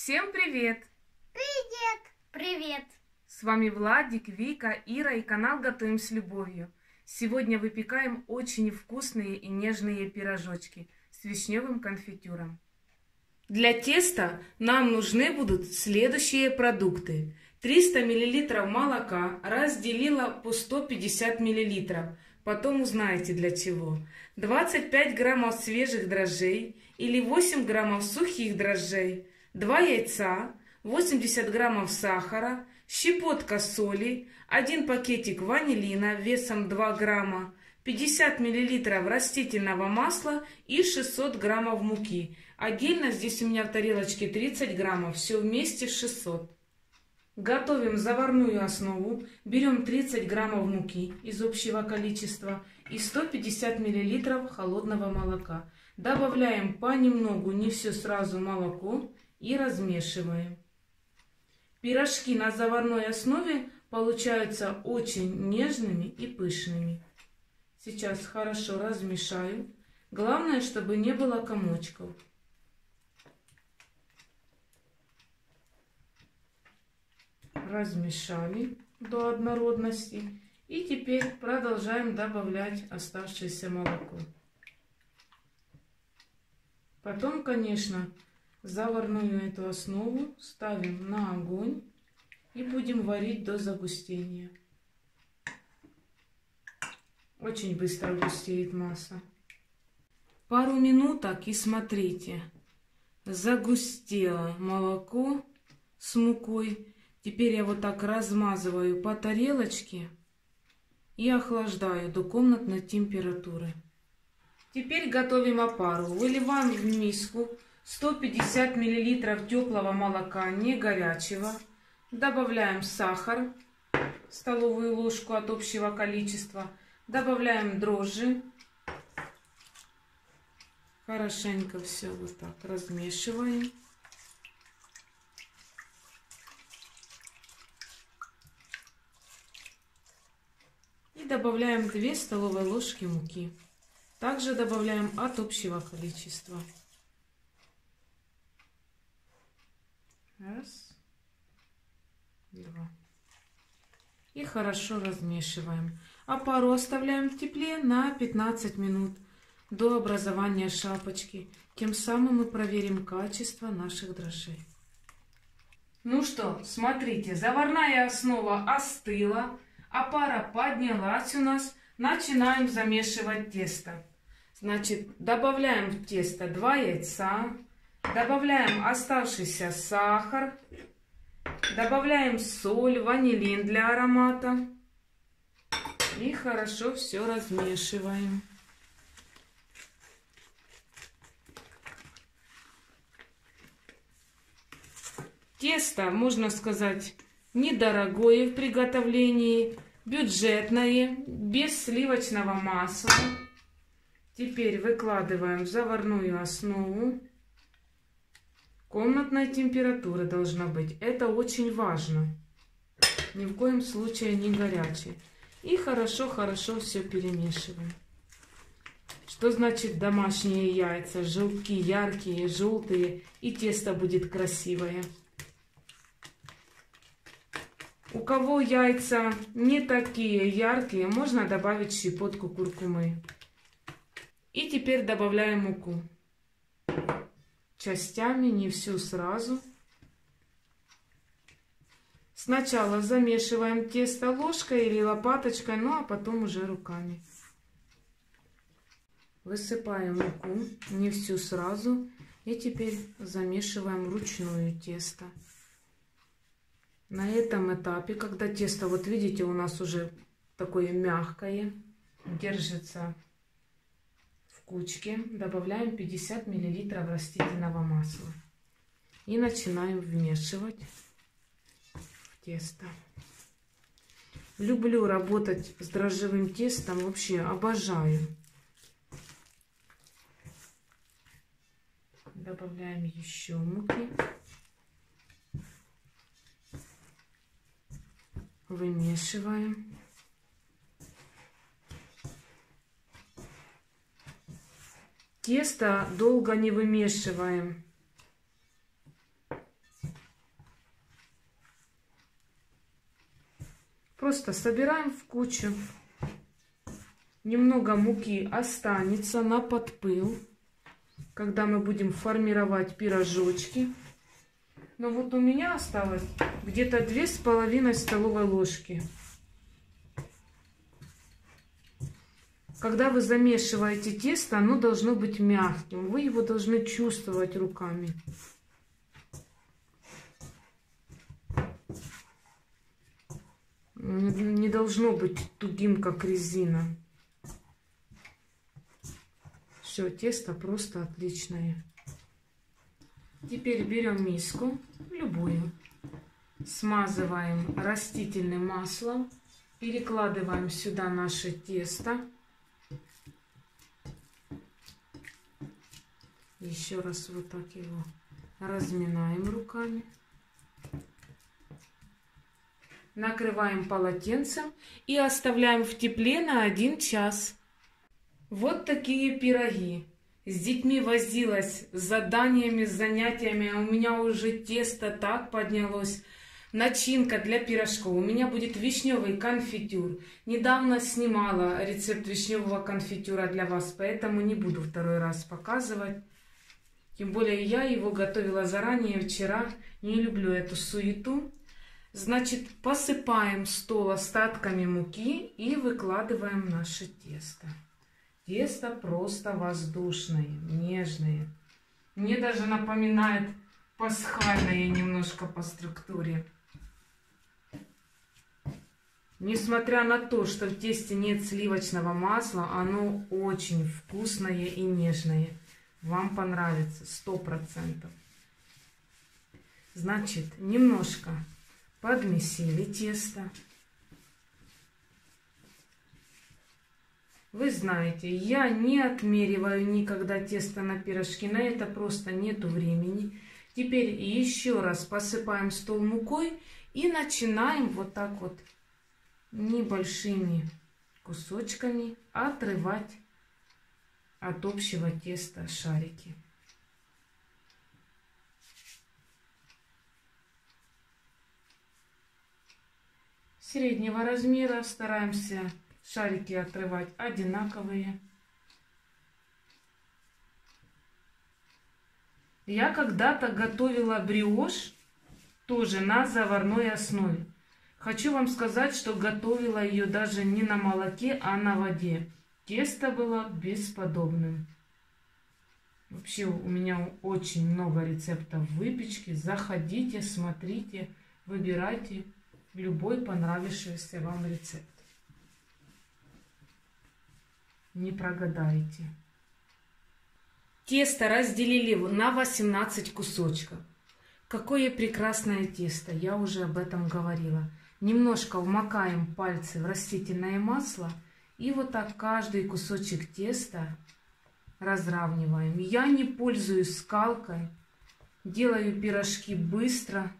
Всем привет! Привет! Привет! С вами Владик, Вика, Ира и канал Готовим с любовью. Сегодня выпекаем очень вкусные и нежные пирожочки с вишневым конфитюром. Для теста нам нужны будут следующие продукты. 300 мл молока разделила по 150 мл. Потом узнаете для чего. 25 граммов свежих дрожжей или 8 граммов сухих дрожжей. 2 яйца, 80 граммов сахара, щепотка соли, 1 пакетик ванилина весом 2 грамма, 50 мл растительного масла и 600 граммов муки. Отдельно здесь у меня в тарелочке 30 граммов, все вместе 600. Готовим заварную основу. Берем 30 граммов муки из общего количества и 150 мл холодного молока. Добавляем понемногу, не все сразу, молоко и размешиваем. Пирожки на заварной основе получаются очень нежными и пышными. Сейчас хорошо размешаю. Главное, чтобы не было комочков. Размешали до однородности. И теперь продолжаем добавлять оставшееся молоко. Потом, конечно, заварную эту основу ставим на огонь и будем варить до загустения. Очень быстро густеет масса. Пару минуток и смотрите. Загустело молоко с мукой. Теперь я вот так размазываю по тарелочке и охлаждаю до комнатной температуры. Теперь готовим опару. Выливаем в миску 150 мл теплого молока, не горячего. Добавляем сахар, столовую ложку от общего количества. Добавляем дрожжи. Хорошенько все вот так размешиваем. И добавляем 2 столовые ложки муки. Также добавляем от общего количества. Раз, два. И хорошо размешиваем. Опару оставляем в тепле на 15 минут до образования шапочки. Тем самым мы проверим качество наших дрожжей. Ну что, смотрите, заварная основа остыла. Опара поднялась у нас. Начинаем замешивать тесто. Значит, добавляем в тесто 2 яйца. Добавляем оставшийся сахар. Добавляем соль, ванилин для аромата. И хорошо все размешиваем. Тесто, можно сказать, недорогое в приготовлении, бюджетное, без сливочного масла. Теперь выкладываем в заварную основу. Комнатная температура должна быть. Это очень важно. Ни в коем случае не горячее. И хорошо все перемешиваем. Что значит домашние яйца? Желтки яркие, желтые, и тесто будет красивое. У кого яйца не такие яркие, можно добавить щепотку куркумы. И теперь добавляем муку. Частями, не всю сразу. Сначала замешиваем тесто ложкой или лопаточкой, ну а потом уже руками. Высыпаем муку, не всю сразу. И теперь замешиваем вручную тесто. На этом этапе, когда тесто, вот видите, у нас уже такое мягкое, держится в кучке, добавляем 50 мл растительного масла. И начинаем вмешивать в тесто. Люблю работать с дрожжевым тестом, вообще обожаю. Добавляем еще муки. Вымешиваем. Тесто долго не вымешиваем. Просто собираем в кучу. Немного муки останется на подпыл, когда мы будем формировать пирожочки. Но вот у меня осталось где-то 2,5 столовой ложки. Когда вы замешиваете тесто, оно должно быть мягким. Вы его должны чувствовать руками. Не должно быть тугим, как резина. Все, тесто просто отличное. Теперь берем миску, любую, смазываем растительным маслом, перекладываем сюда наше тесто. Еще раз вот так его разминаем руками. Накрываем полотенцем и оставляем в тепле на 1 час. Вот такие пироги. С детьми возилась, с заданиями, с занятиями, а у меня уже тесто так поднялось. Начинка для пирожков. У меня будет вишневый конфитюр. Недавно снимала рецепт вишневого конфитюра для вас, поэтому не буду второй раз показывать. Тем более я его готовила заранее вчера. Не люблю эту суету. Значит, посыпаем стол остатками муки и выкладываем наше тесто. Тесто просто воздушное, нежное. Мне даже напоминает пасхальное немножко по структуре. Несмотря на то, что в тесте нет сливочного масла, оно очень вкусное и нежное. Вам понравится 100%. Значит, немножко подмесили тесто. Вы знаете, я не отмериваю никогда тесто на пирожки, на это просто нету времени. Теперь еще раз посыпаем стол мукой и начинаем вот так вот небольшими кусочками отрывать от общего теста шарики. Среднего размера стараемся шарики отрывать одинаковые. Я когда-то готовила брioche тоже на заварной основе. Хочу вам сказать, что готовила ее даже не на молоке, а на воде. Тесто было бесподобным. Вообще у меня очень много рецептов выпечки. Заходите, смотрите, выбирайте любой понравившийся вам рецепт. Не прогадаете. Тесто разделили на 18 кусочков. Какое прекрасное тесто, я уже об этом говорила. Немножко вмакаем пальцы в растительное масло и вот так каждый кусочек теста разравниваем. Я не пользуюсь скалкой, делаю пирожки быстро.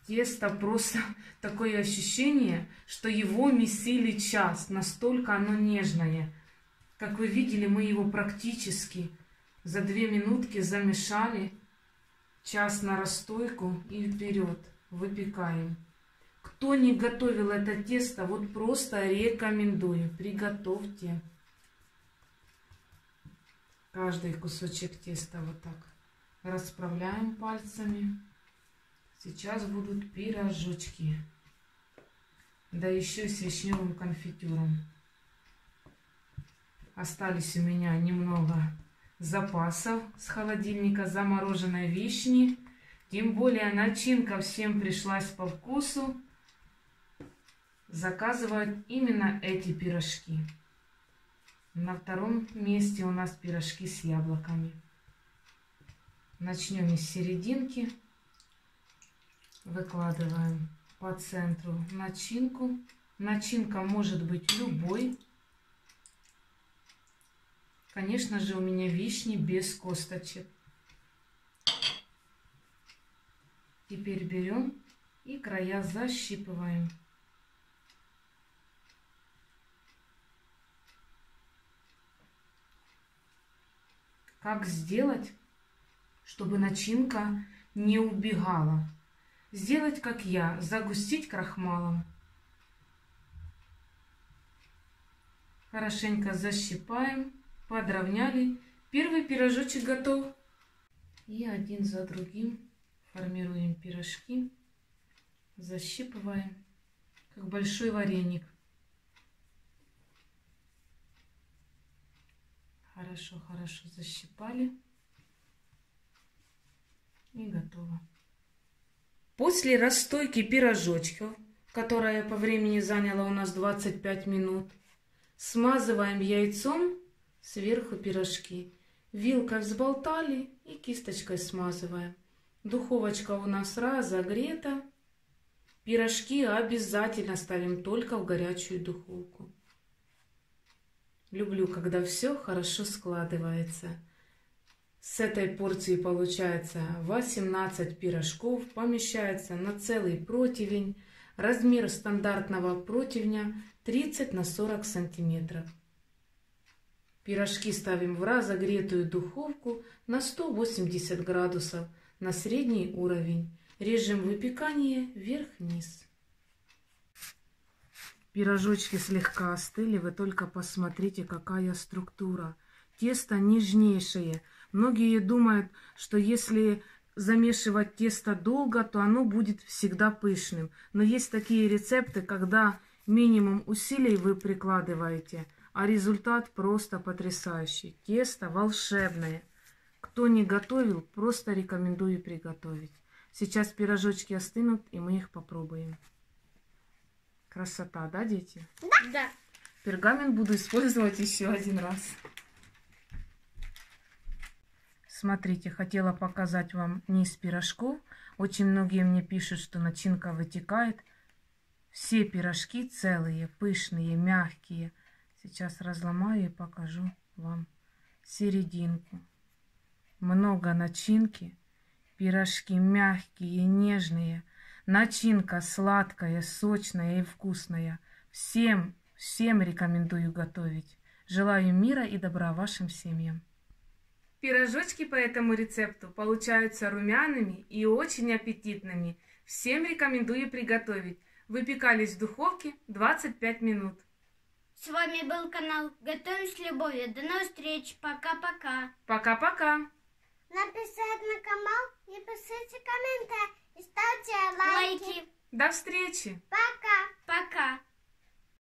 Тесто просто такое ощущение, что его месили час, настолько оно нежное. Как вы видели, мы его практически за 2 минутки замешали, час на расстойку и вперед выпекаем. Кто не готовил это тесто, вот просто рекомендую, приготовьте. Каждый кусочек теста вот так расправляем пальцами. Сейчас будут пирожочки, да еще с вишневым конфитюром. Остались у меня немного запасов с холодильника замороженной вишни. Тем более начинка всем пришлась по вкусу. Заказывают именно эти пирожки. На втором месте у нас пирожки с яблоками. Начнем с серединки. Выкладываем по центру начинку. Начинка может быть любой. Конечно же, у меня вишни без косточек. Теперь берем и края защипываем. Как сделать, чтобы начинка не убегала? Сделать, как я, загустить крахмалом. Хорошенько защипаем, подровняли. Первый пирожочек готов. И один за другим формируем пирожки. Защипываем, как большой вареник. Хорошо защипали. И готово. После расстойки пирожочков, которая по времени заняла у нас 25 минут, смазываем яйцом сверху пирожки. Вилкой взболтали и кисточкой смазываем. Духовочка у нас разогрета. Пирожки обязательно ставим только в горячую духовку. Люблю, когда все хорошо складывается. С этой порции получается 18 пирожков, помещается на целый противень. Размер стандартного противня 30 на 40 сантиметров. Пирожки ставим в разогретую духовку на 180 градусов на средний уровень. Режим выпекания вверх-вниз. Пирожочки слегка остыли, вы только посмотрите, какая структура. Тесто нежнейшее. Многие думают, что если замешивать тесто долго, то оно будет всегда пышным. Но есть такие рецепты, когда минимум усилий вы прикладываете, а результат просто потрясающий. Тесто волшебное. Кто не готовил, просто рекомендую приготовить. Сейчас пирожочки остынут, и мы их попробуем. Красота, да, дети? Да. Пергамент буду использовать еще один раз. Смотрите, хотела показать вам низ пирожков. Очень многие мне пишут, что начинка вытекает. Все пирожки целые, пышные, мягкие. Сейчас разломаю и покажу вам серединку. Много начинки. Пирожки мягкие, нежные. Начинка сладкая, сочная и вкусная. Всем рекомендую готовить. Желаю мира и добра вашим семьям. Пирожочки по этому рецепту получаются румяными и очень аппетитными. Всем рекомендую приготовить. Выпекались в духовке 25 минут. С вами был канал Готовим с любовью. До новых встреч. Пока-пока. Пока-пока. Написать на канал и пишите комментарии. И ставьте лайки. До встречи. Пока. Пока.